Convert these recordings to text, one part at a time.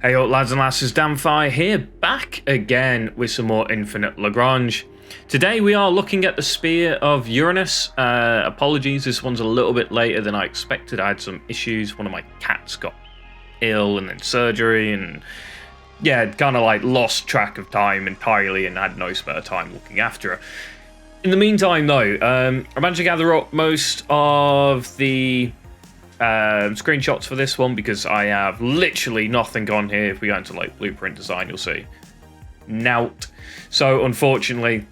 Hey up lads and lasses, Damphyre here, back again with some more Infinite Lagrange. Today we are looking at the Spear of Uranus. Apologies, this one's a little bit later than I expected. I had some issues, one of my cats got ill and then surgery, and yeah, kind of like lost track of time entirely and had no spare time looking after her. In the meantime though, I managed to gather up most of the screenshots for this one because I have literally nothing on here. If we go into like blueprint design, you'll see nout. So unfortunately,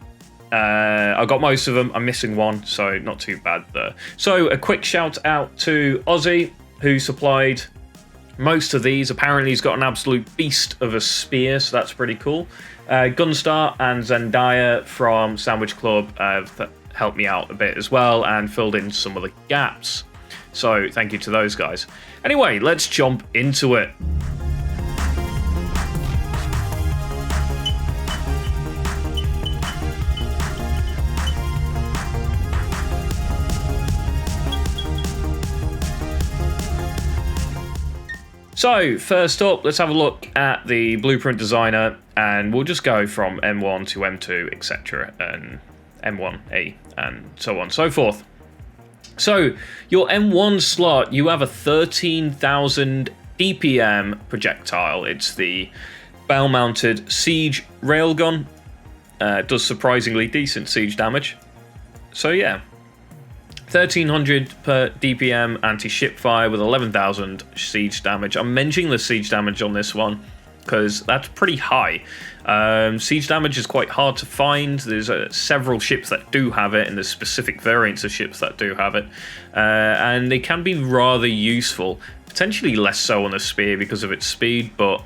I got most of them. I'm missing one, so not too bad there. So a quick shout out to Ozzy, who supplied most of these. Apparently he's got an absolute beast of a spear, so that's pretty cool. Gunstar and Zendaya from Sandwich Club have helped me out a bit as well and filled in some of the gaps. So thank you to those guys. Anyway, let's jump into it. So first up, let's have a look at the blueprint designer, and we'll just go from M1 to M2, etc., and M1A, and so on and so forth. So, your M1 slot, you have a 13,000 DPM projectile. It's the bell-mounted siege railgun. It does surprisingly decent siege damage. So yeah, 1,300 per DPM anti-ship fire with 11,000 siege damage. I'm mentioning the siege damage on this one because that's pretty high. Siege damage is quite hard to find. There's several ships that do have it, and there's specific variants of ships that do have it, and they can be rather useful. Potentially less so on the spear because of its speed, but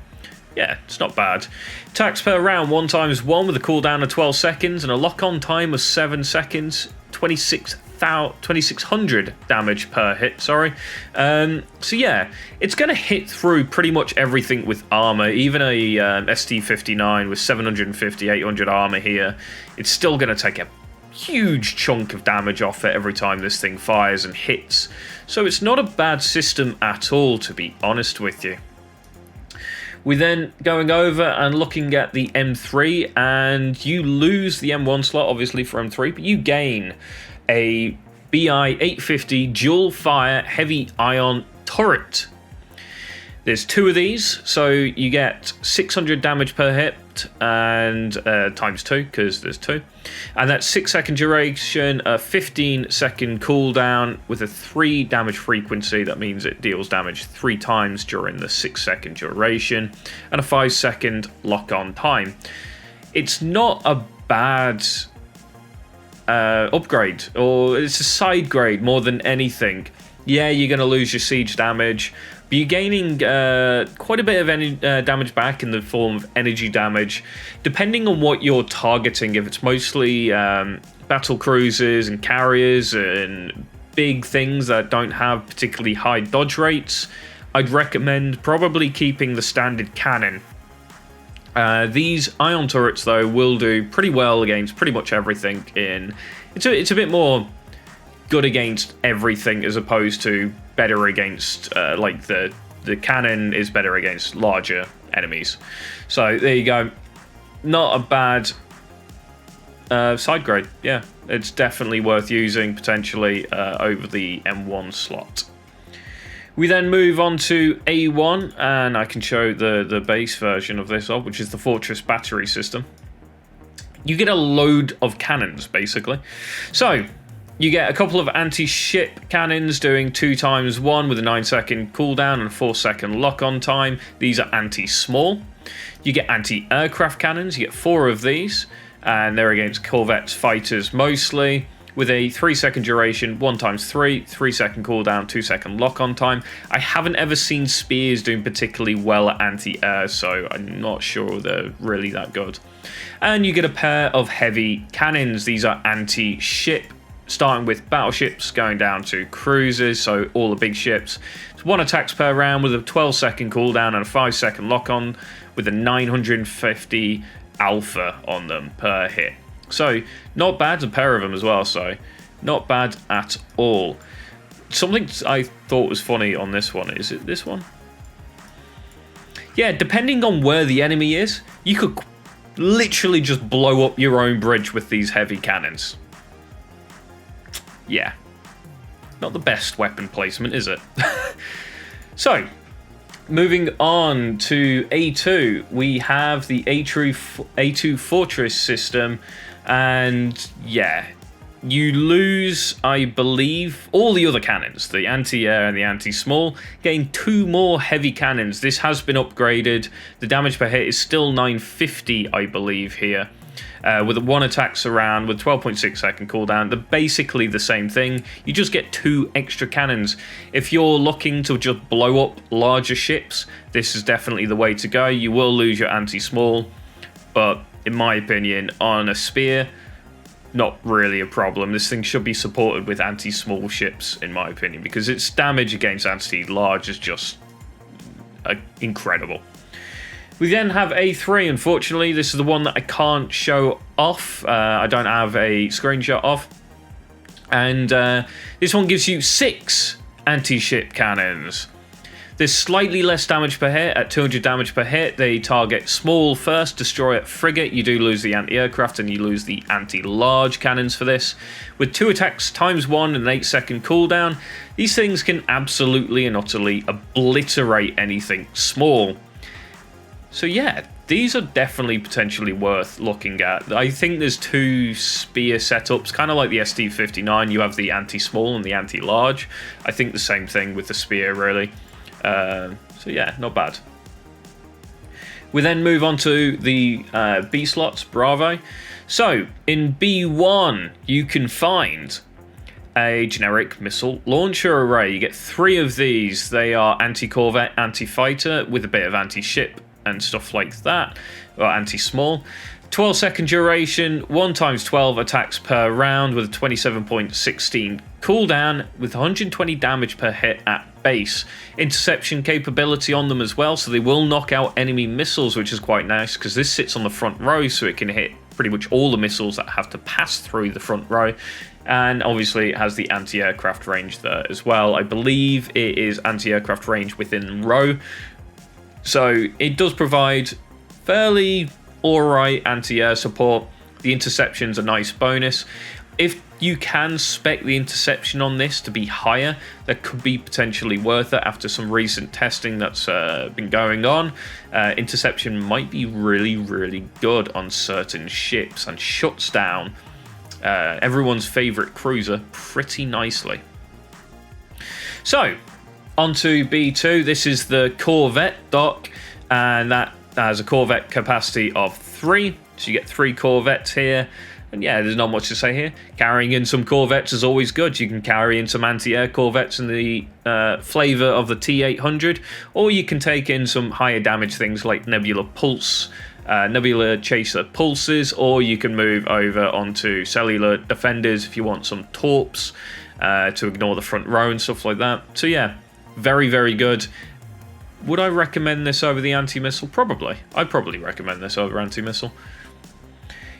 yeah, it's not bad. Attacks per round 1x1 with a cooldown of 12 seconds and a lock-on time of 7 seconds. 2,600 damage per hit, sorry. So yeah, it's going to hit through pretty much everything with armor. Even a ST-59 with 750, 800 armor here, it's still going to take a huge chunk of damage off it every time this thing fires and hits. So it's not a bad system at all, to be honest with you. We're then going over and looking at the M3, and you lose the M1 slot, obviously, for M3, but you gain a BI 850 dual fire heavy ion turret. There's two of these, so you get 600 damage per hit, and times 2, because there's 2. And that's 6 second duration, a 15 second cooldown with a 3 damage frequency. That means it deals damage 3 times during the 6 second duration, and a 5 second lock on time. It's not a bad upgrade, or it's a side grade more than anything. Yeah, you're going to lose your siege damage, but you're gaining quite a bit of damage back in the form of energy damage, depending on what you're targeting. If it's mostly battle cruisers and carriers and big things that don't have particularly high dodge rates, I'd recommend probably keeping the standard cannon. These ion turrets, though, will do pretty well against pretty much everything. It's a bit more good against everything as opposed to better against like the cannon is better against larger enemies. So there you go. Not a bad side grade. Yeah, it's definitely worth using potentially over the M1 slot. We then move on to A1, and I can show the base version of this, which is the Fortress battery system. You get a load of cannons, basically. So, you get a couple of anti-ship cannons doing 2x1 with a 9 second cooldown and a 4 second lock-on time. These are anti-small. You get anti-aircraft cannons. You get 4 of these, and they're against Corvettes fighters mostly, with a 3 second duration, 1x3, 3 second cooldown, 2 second lock-on time. I haven't ever seen spears doing particularly well at anti-air, so I'm not sure they're really that good. And you get a pair of heavy cannons. These are anti-ship, starting with battleships, going down to cruisers, so all the big ships. It's 1 attacks per round with a 12 second cooldown and a 5 second lock-on, with a 950 alpha on them per hit. So, not bad, a pair of them as well, so not bad at all. Something I thought was funny on this one, is it this one? yeah, depending on where the enemy is, you could literally just blow up your own bridge with these heavy cannons. Yeah. Not the best weapon placement, is it? So, moving on to A2, we have the A2 Fortress system, and yeah, you lose, I believe, all the other cannons, the anti-air and the anti-small, getting 2 more heavy cannons. This has been upgraded. The damage per hit is still 950, I believe, here. With 1 attack surround with 12.6 second cooldown. They're basically the same thing. You just get 2 extra cannons. If you're looking to just blow up larger ships, this is definitely the way to go. You will lose your anti-small, but in my opinion, on a spear, not really a problem. This thing should be supported with anti-small ships, in my opinion, because its damage against anti-large is just incredible. We then have A3, unfortunately. This is the one that I can't show off. I don't have a screenshot of. And this one gives you 6 anti-ship cannons. There's slightly less damage per hit. At 200 damage per hit, they target small first, destroy at frigate. You do lose the anti-aircraft and you lose the anti-large cannons for this. With 2 attacks times 1 and an 8-second cooldown, these things can absolutely and utterly obliterate anything small. So yeah, these are definitely potentially worth looking at. I think there's 2 spear setups, kind of like the SD-59. You have the anti-small and the anti-large. I think the same thing with the spear, really. So yeah, not bad. We then move on to the B slots, Bravo. So in B1, you can find a generic missile launcher array. You get 3 of these. They are anti-corvette, anti-fighter, with a bit of anti-ship and stuff like that, or anti-small. 12-second duration, 1 times 12 attacks per round with a 27.16 cooldown with 120 damage per hit at base. Interception capability on them as well, so they will knock out enemy missiles, which is quite nice because this sits on the front row, so it can hit pretty much all the missiles that have to pass through the front row. And obviously it has the anti-aircraft range there as well. I believe it is anti-aircraft range within row. So it does provide fairly alright anti-air support. The interception's a nice bonus. If you can spec the interception on this to be higher, that could be potentially worth it after some recent testing that's been going on. Interception might be really, really good on certain ships and shuts down everyone's favourite cruiser pretty nicely. So, onto B2. This is the Corvette Dock, and that has a Corvette capacity of 3. So you get 3 Corvettes here. And yeah, there's not much to say here. Carrying in some Corvettes is always good. You can carry in some anti-air Corvettes in the flavour of the T-800, or you can take in some higher damage things like Nebula Pulse, Nebula Chaser Pulses, or you can move over onto Cellular Defenders if you want some torps to ignore the front row and stuff like that. So yeah, very, very good. Would I recommend this over the anti-missile? Probably. I'd probably recommend this over anti-missile.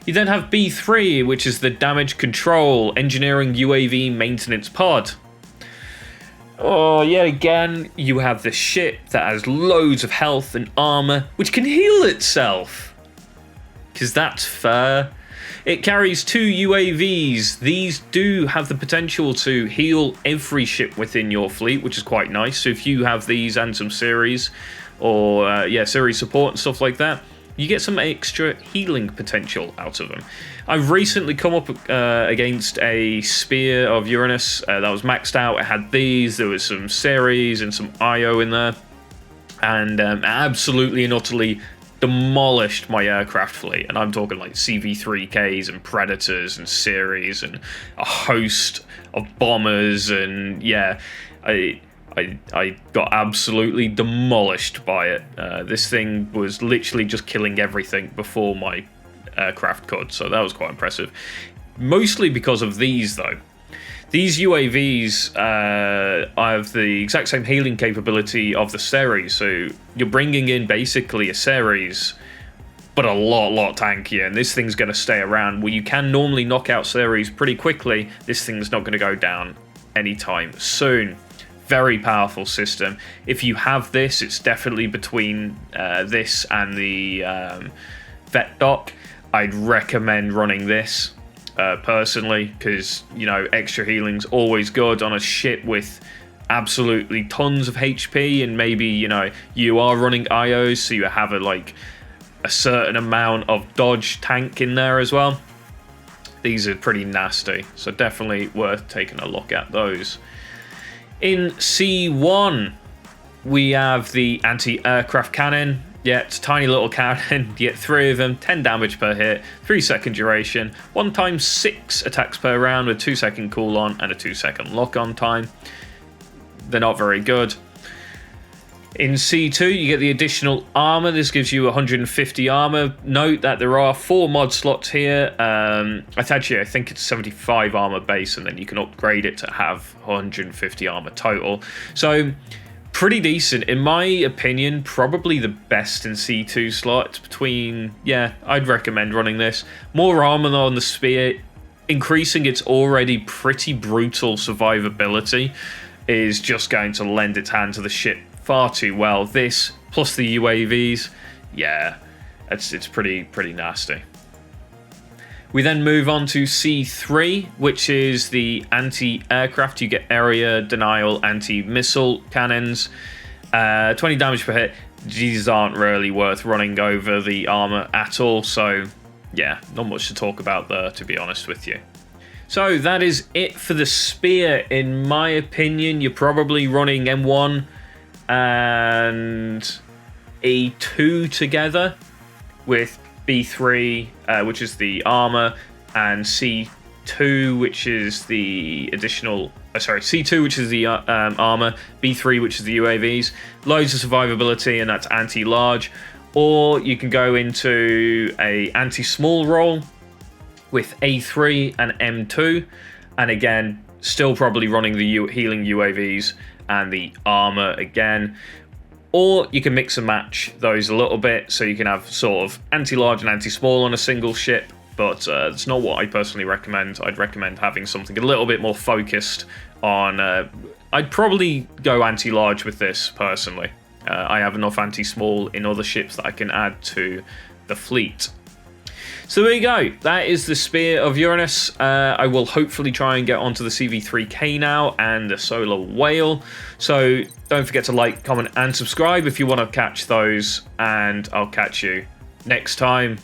You then have B3, which is the Damage Control Engineering UAV Maintenance Pod. Oh, yet again, you have this ship that has loads of health and armor, which can heal itself. Because that's fair. It carries 2 UAVs. These do have the potential to heal every ship within your fleet, which is quite nice. So if you have these and some series, or series support and stuff like that, you get some extra healing potential out of them. I've recently come up against a Spear of Uranus that was maxed out. It had these, there was some series and some IO in there, and absolutely and utterly demolished my aircraft fleet. And I'm talking like CV3Ks and Predators and series and a host of bombers, and yeah, I got absolutely demolished by it. This thing was literally just killing everything before my aircraft could, so that was quite impressive. Mostly because of these, though. These UAVs have the exact same healing capability of the series, so you're bringing in basically a series, but a lot tankier, and this thing's going to stay around. Where you can normally knock out series pretty quickly, this thing's not going to go down anytime soon. Very powerful system. If you have this, it's definitely between this and the Vet Dock. I'd recommend running this personally, because, you know, extra healing's always good on a ship with absolutely tons of HP, and maybe, you know, you are running IOs, so you have a certain amount of dodge tank in there as well. These are pretty nasty, so definitely worth taking a look at those. In C1, we have the Anti-Aircraft Cannon. Yeah, it's a tiny little cannon. You get 3 of them, 10 damage per hit, 3-second duration, 1 times 6 attacks per round with 2-second cooldown and a 2-second lock-on time. They're not very good. In C2, you get the additional armor. This gives you 150 armor. Note that there are 4 mod slots here. I think it's 75 armor base, and then you can upgrade it to have 150 armor total. So, pretty decent. In my opinion, probably the best in C2 slot. It's between, yeah, I'd recommend running this. More armor on the spear, increasing its already pretty brutal survivability is just going to lend its hand to the ship far too well. This plus the UAVs, yeah, it's pretty nasty. We then move on to C3, which is the anti-aircraft. You get area denial anti-missile cannons, 20 damage per hit. These aren't really worth running over the armor at all, so yeah, not much to talk about there, to be honest with you. So that is it for the spear. In my opinion, you're probably running M1 and A2 together with B3, which is the armor, and C2, which is the additional... C2, which is the armor, B3, which is the UAVs. Loads of survivability, and that's anti-large. Or you can go into a anti-small role with A3 and M2, and again, still probably running the healing UAVs and the armor again. Or you can mix and match those a little bit, so you can have sort of anti-large and anti-small on a single ship, but it's not what I personally recommend. I'd recommend having something a little bit more focused on... I'd probably go anti-large with this, personally. I have enough anti-small in other ships that I can add to the fleet. So there you go. That is the Spear of Uranus. I will hopefully try and get onto the CV3K now and the Solar Whale. So don't forget to like, comment, and subscribe if you want to catch those. And I'll catch you next time.